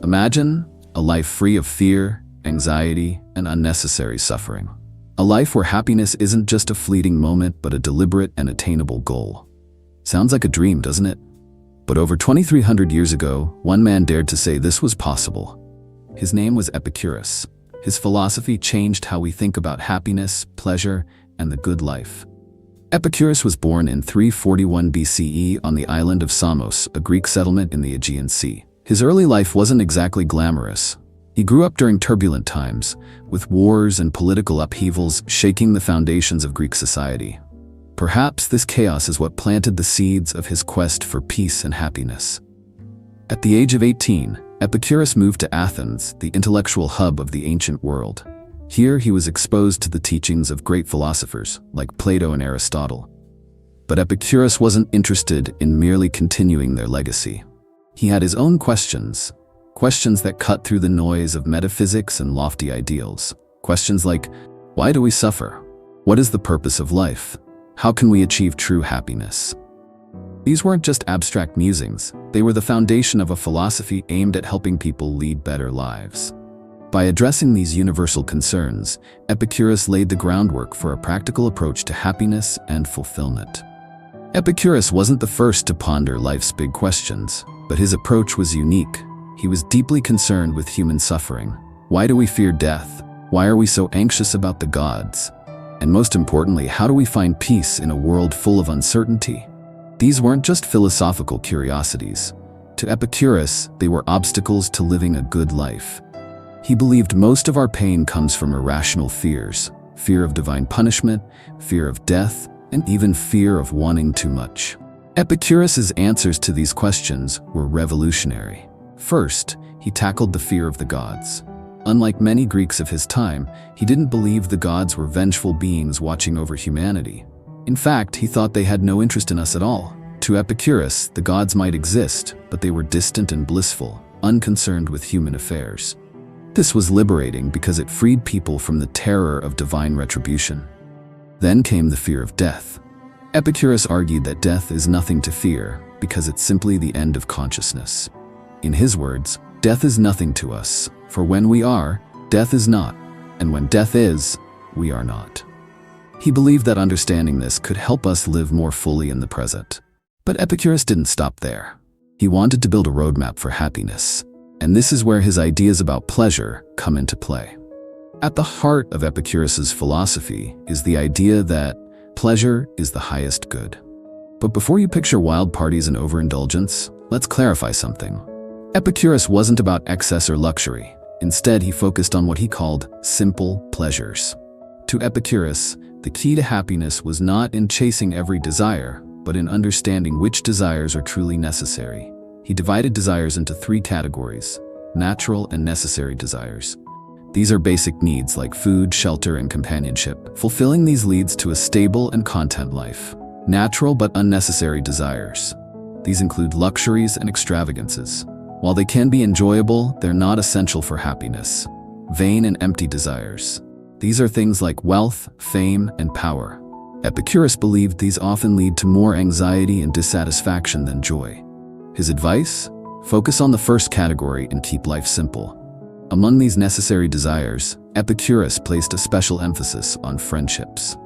Imagine a life free of fear, anxiety, and unnecessary suffering. A life where happiness isn't just a fleeting moment, but a deliberate and attainable goal. Sounds like a dream, doesn't it? But over 2,300 years ago, one man dared to say this was possible. His name was Epicurus. His philosophy changed how we think about happiness, pleasure, and the good life. Epicurus was born in 341 BCE on the island of Samos, a Greek settlement in the Aegean Sea. His early life wasn't exactly glamorous. He grew up during turbulent times, with wars and political upheavals shaking the foundations of Greek society. Perhaps this chaos is what planted the seeds of his quest for peace and happiness. At the age of 18, Epicurus moved to Athens, the intellectual hub of the ancient world. Here he was exposed to the teachings of great philosophers like Plato and Aristotle. But Epicurus wasn't interested in merely continuing their legacy. He had his own questions that cut through the noise of metaphysics and lofty ideals. Questions like, why do we suffer? What is the purpose of life? How can we achieve true happiness? These weren't just abstract musings, they were the foundation of a philosophy aimed at helping people lead better lives. By addressing these universal concerns, Epicurus laid the groundwork for a practical approach to happiness and fulfillment. Epicurus wasn't the first to ponder life's big questions, but his approach was unique. He was deeply concerned with human suffering. Why do we fear death? Why are we so anxious about the gods? And most importantly, how do we find peace in a world full of uncertainty? These weren't just philosophical curiosities. To Epicurus, they were obstacles to living a good life. He believed most of our pain comes from irrational fears: fear of divine punishment, fear of death, and even fear of wanting too much. Epicurus's answers to these questions were revolutionary. First, he tackled the fear of the gods. Unlike many Greeks of his time, he didn't believe the gods were vengeful beings watching over humanity. In fact, he thought they had no interest in us at all. To Epicurus, the gods might exist, but they were distant and blissful, unconcerned with human affairs. This was liberating because it freed people from the terror of divine retribution. Then came the fear of death. Epicurus argued that death is nothing to fear because it's simply the end of consciousness. In his words, death is nothing to us, for when we are, death is not, and when death is, we are not. He believed that understanding this could help us live more fully in the present. But Epicurus didn't stop there. He wanted to build a roadmap for happiness, and this is where his ideas about pleasure come into play. At the heart of Epicurus's philosophy is the idea that pleasure is the highest good. But before you picture wild parties and overindulgence, let's clarify something. Epicurus wasn't about excess or luxury. Instead, he focused on what he called simple pleasures. To Epicurus, the key to happiness was not in chasing every desire, but in understanding which desires are truly necessary. He divided desires into three categories: natural and necessary desires. These are basic needs like food, shelter, and companionship. Fulfilling these leads to a stable and content life. Natural but unnecessary desires. These include luxuries and extravagances. While they can be enjoyable, they're not essential for happiness. Vain and empty desires. These are things like wealth, fame, and power. Epicurus believed these often lead to more anxiety and dissatisfaction than joy. His advice? Focus on the first category and keep life simple. Among these necessary desires, Epicurus placed a special emphasis on friendships.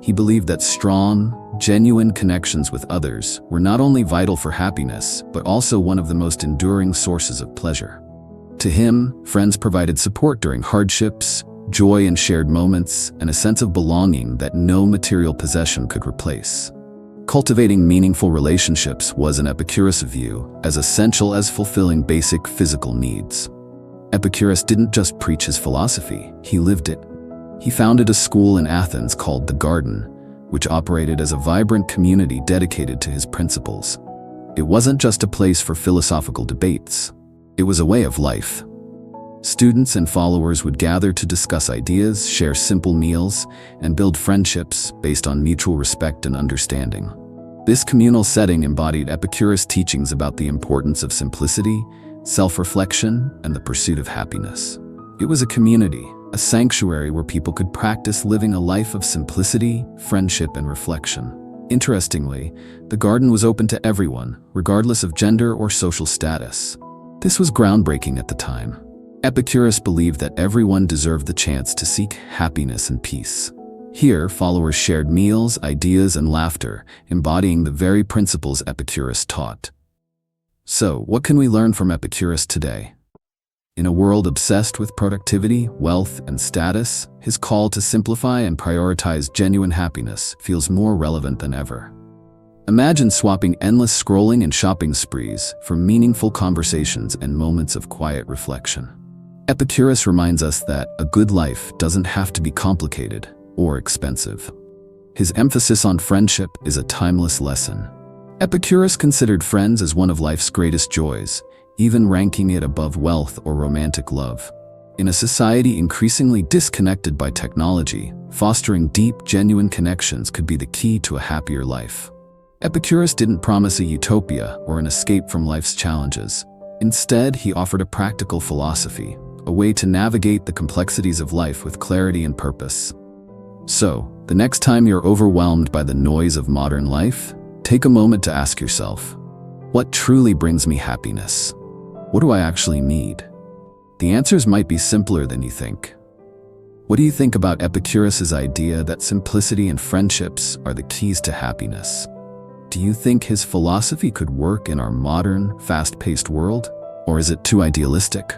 He believed that strong, genuine connections with others were not only vital for happiness, but also one of the most enduring sources of pleasure. To him, friends provided support during hardships, joy in shared moments, and a sense of belonging that no material possession could replace. Cultivating meaningful relationships was, in Epicurus' view, as essential as fulfilling basic physical needs. Epicurus didn't just preach his philosophy, he lived it. He founded a school in Athens called the Garden, which operated as a vibrant community dedicated to his principles. It wasn't just a place for philosophical debates. It was a way of life. Students and followers would gather to discuss ideas, share simple meals, and build friendships based on mutual respect and understanding. This communal setting embodied Epicurus' teachings about the importance of simplicity, self-reflection, and the pursuit of happiness. It was a community, a sanctuary where people could practice living a life of simplicity, friendship, and reflection. Interestingly, the garden was open to everyone, regardless of gender or social status. This was groundbreaking at the time. Epicurus believed that everyone deserved the chance to seek happiness and peace. Here, followers shared meals, ideas, and laughter, embodying the very principles Epicurus taught. So, what can we learn from Epicurus today? In a world obsessed with productivity, wealth, and status, his call to simplify and prioritize genuine happiness feels more relevant than ever. Imagine swapping endless scrolling and shopping sprees for meaningful conversations and moments of quiet reflection. Epicurus reminds us that a good life doesn't have to be complicated or expensive. His emphasis on friendship is a timeless lesson. Epicurus considered friends as one of life's greatest joys, even ranking it above wealth or romantic love. In a society increasingly disconnected by technology, fostering deep, genuine connections could be the key to a happier life. Epicurus didn't promise a utopia or an escape from life's challenges. Instead, he offered a practical philosophy, a way to navigate the complexities of life with clarity and purpose. So, the next time you're overwhelmed by the noise of modern life, take a moment to ask yourself, what truly brings me happiness? What do I actually need? The answers might be simpler than you think. What do you think about Epicurus's idea that simplicity and friendships are the keys to happiness? Do you think his philosophy could work in our modern, fast-paced world? Or is it too idealistic?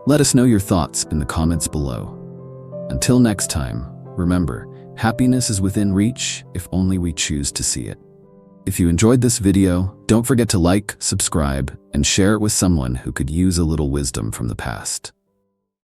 Let us know your thoughts in the comments below. Until next time, remember, happiness is within reach if only we choose to see it. If you enjoyed this video, don't forget to like, subscribe, and share it with someone who could use a little wisdom from the past.